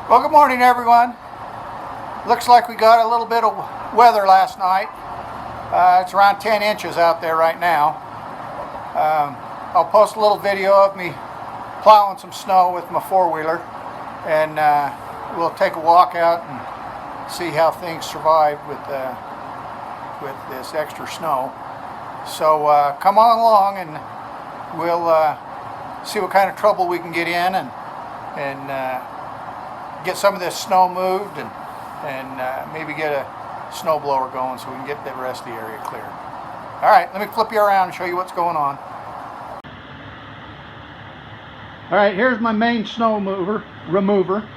Well, good morning, everyone. Looks like we got a little bit of weather last night. It's around 10 inches out there right now. I'll post a little video of me plowing some snow with my four-wheeler, and we'll take a walk out and see how things survive with this extra snow. So come on along and we'll see what kind of trouble we can get in and get some of this snow moved and maybe get a snow blower going so we can get the rest of the area cleared. All right, let me flip you around and show you what's going on. All right, here's my main snow remover.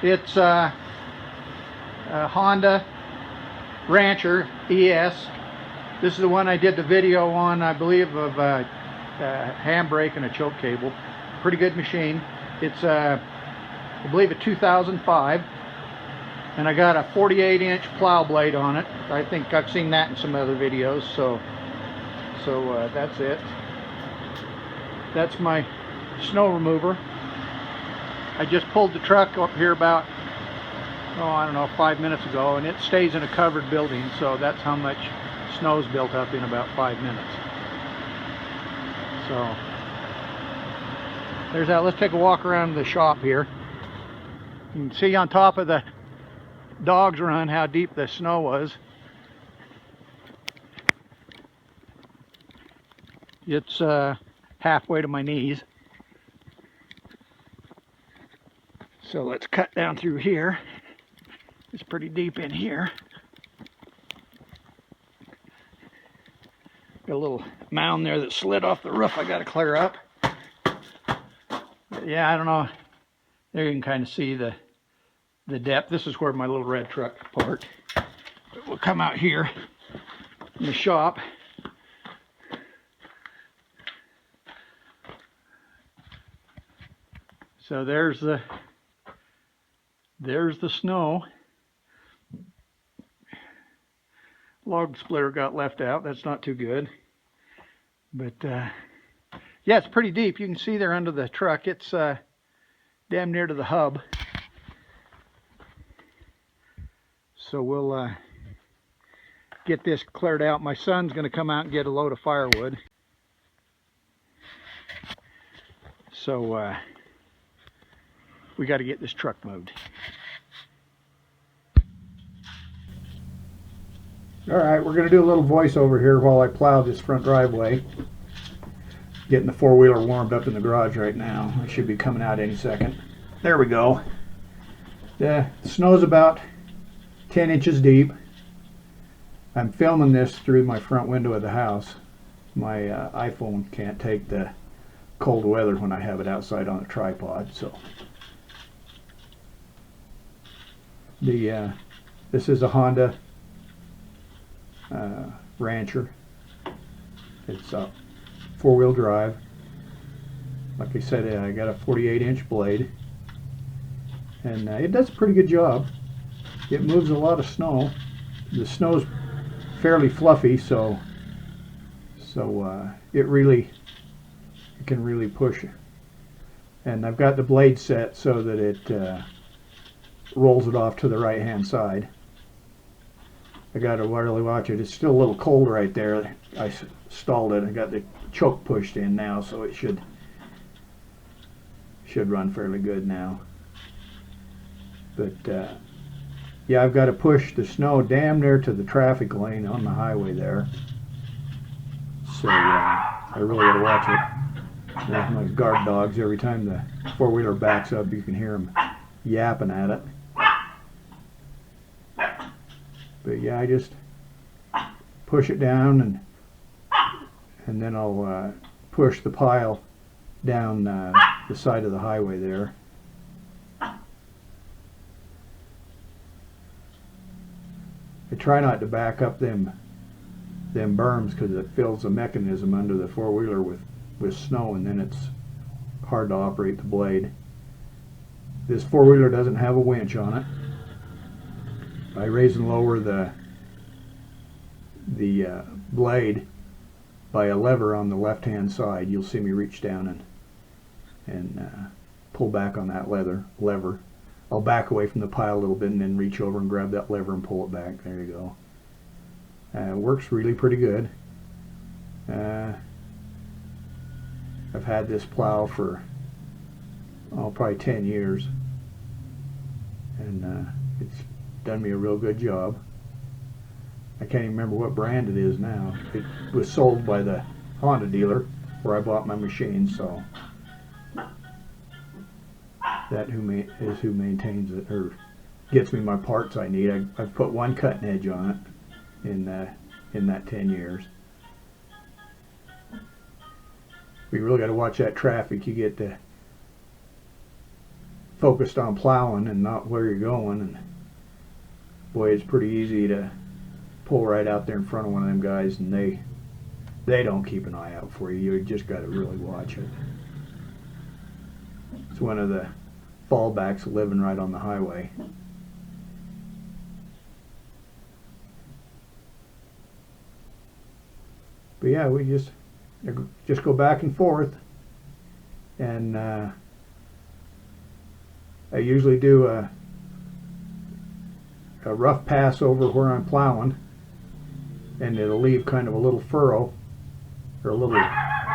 It's a Honda Rancher ES. This is the one I did the video on, I believe, of a handbrake and a choke cable. Pretty good machine. It's I believe a 2005, and I got a 48-inch plow blade on it. I think I've seen that in some other videos. So that's it. That's my snow remover. I just pulled the truck up here about, I don't know, 5 minutes ago, and it stays in a covered building, so that's how much snow's built up in about 5 minutes. So there's that. Let's take a walk around the shop here. You can see on top of the dog's run how deep the snow was. It's halfway to my knees. So let's cut down through here. It's pretty deep in here. Got a little mound there that slid off the roof I got to clear up. But yeah, I don't know. There you can kind of see the depth. This is where my little red truck parked. But we'll come out here in the shop. So there's the snow. Log splitter got left out. That's not too good. But yeah, it's pretty deep. You can see there under the truck. It's damn near to the hub. So we'll get this cleared out. My son's going to come out and get a load of firewood. So we got to get this truck moved. All right, we're going to do a little voiceover here while I plow this front driveway. Getting the four-wheeler warmed up in the garage right now. I should be coming out any second. There we go. The snow's about 10 inches deep. I'm filming this through my front window of the house. My iPhone can't take the cold weather when I have it outside on a tripod. So this is a Honda Rancher. It's a four-wheel drive. Like I said, I got a 48-inch blade, and it does a pretty good job. It moves a lot of snow. The snow's fairly fluffy, so it can really push it. And I've got the blade set so that it rolls it off to the right-hand side. I got to really watch it. It's still a little cold right there. I stalled it. I got the choke pushed in now, so it should run fairly good now. But yeah, I've got to push the snow damn near to the traffic lane on the highway there. So I really got to watch it. There's my guard dogs. Every time the four-wheeler backs up, you can hear them yapping at it. But yeah, I just push it down, and then I'll push the pile down the side of the highway there. I try not to back up them berms because it fills the mechanism under the four-wheeler with snow, and then it's hard to operate the blade. This four-wheeler doesn't have a winch on it. I raise and lower the blade by a lever on the left-hand side. You'll see me reach down and pull back on that lever. I'll back away from the pile a little bit and then reach over and grab that lever and pull it back. There you go. It works really pretty good. I've had this plow for probably 10 years, and it's done me a real good job. I can't even remember what brand it is now. It was sold by the Honda dealer where I bought my machine, so that is who maintains it, or gets me my parts I need. I've put one cutting edge on it in that 10 years. We really got to watch that traffic. You get focused on plowing and not where you're going, and boy, it's pretty easy to pull right out there in front of one of them guys, and they don't keep an eye out for you. You just got to really watch it. It's one of the fallbacks of living right on the highway. But yeah, we just go back and forth, and I usually do a rough pass over where I'm plowing, and it'll leave kind of a little furrow, or a little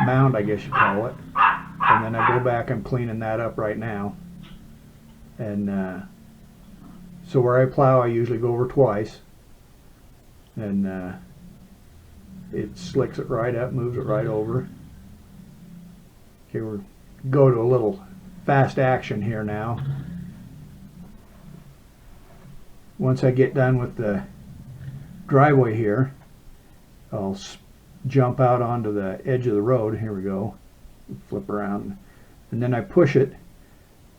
mound, I guess you call it, and then I go back and cleaning that up right now. And so where I plow, I usually go over twice, and it slicks it right up, moves it right over. Okay, we'll go to a little fast action here now. Once I get done with the driveway here, I'll jump out onto the edge of the road. Here we go. Flip around, and then I push it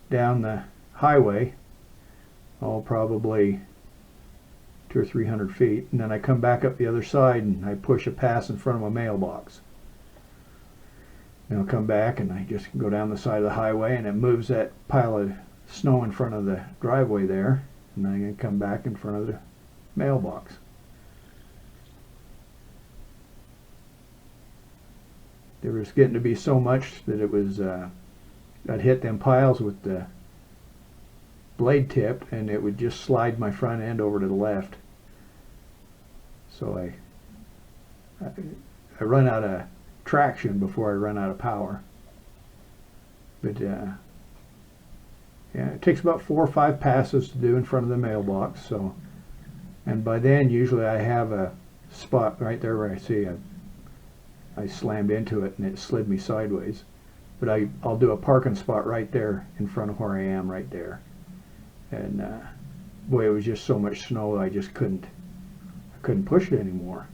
down the highway, probably 200 or 300 feet, and then I come back up the other side and I push a pass in front of my mailbox. And I'll come back and I just go down the side of the highway, and it moves that pile of snow in front of the driveway there, and I'm going to come back in front of the mailbox. There was getting to be so much that it was I'd hit them piles with the blade tip, and it would just slide my front end over to the left. So I run out of traction before I run out of power. But yeah, it takes about 4 or 5 passes to do in front of the mailbox. So, and by then usually I have a spot right there where I see I slammed into it and it slid me sideways. But I'll do a parking spot right there in front of where I am right there. And boy, it was just so much snow I just couldn't push it anymore.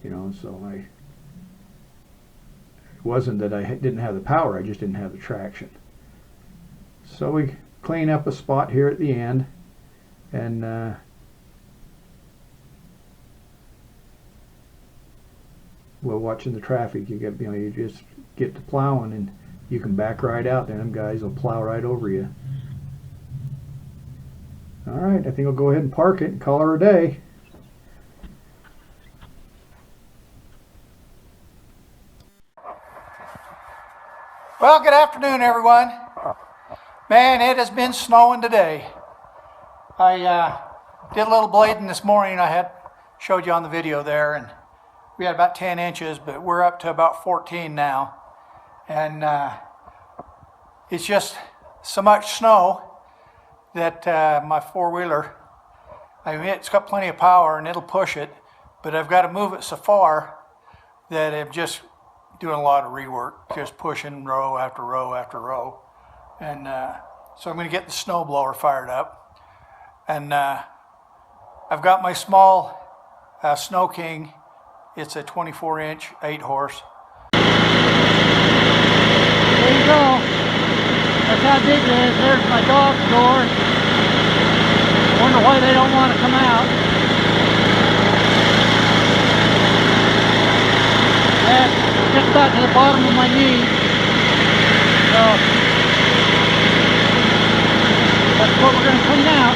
You know, so it wasn't that I didn't have the power, I just didn't have the traction. So we clean up a spot here at the end, and while watching the traffic, you just get to plowing and you can back right out there. Them guys will plow right over you. All right, I think I'll go ahead and park it and call her a day. Well, good afternoon, everyone. Man, it has been snowing today. I did a little blading this morning. I showed you on the video there, and we had about 10 inches, but we're up to about 14 now. And it's just so much snow that my four-wheeler, it's got plenty of power and it'll push it, but I've got to move it so far that I'm just doing a lot of rework, just pushing row after row after row. And so I'm going to get the snow blower fired up. And I've got my small Snow King. It's a 24-inch, 8-horse. There you go. That's how big it is. There's my dog's door. I wonder why they don't want to come out. That's just about to the bottom of my knee. So that's what we're going to clean out.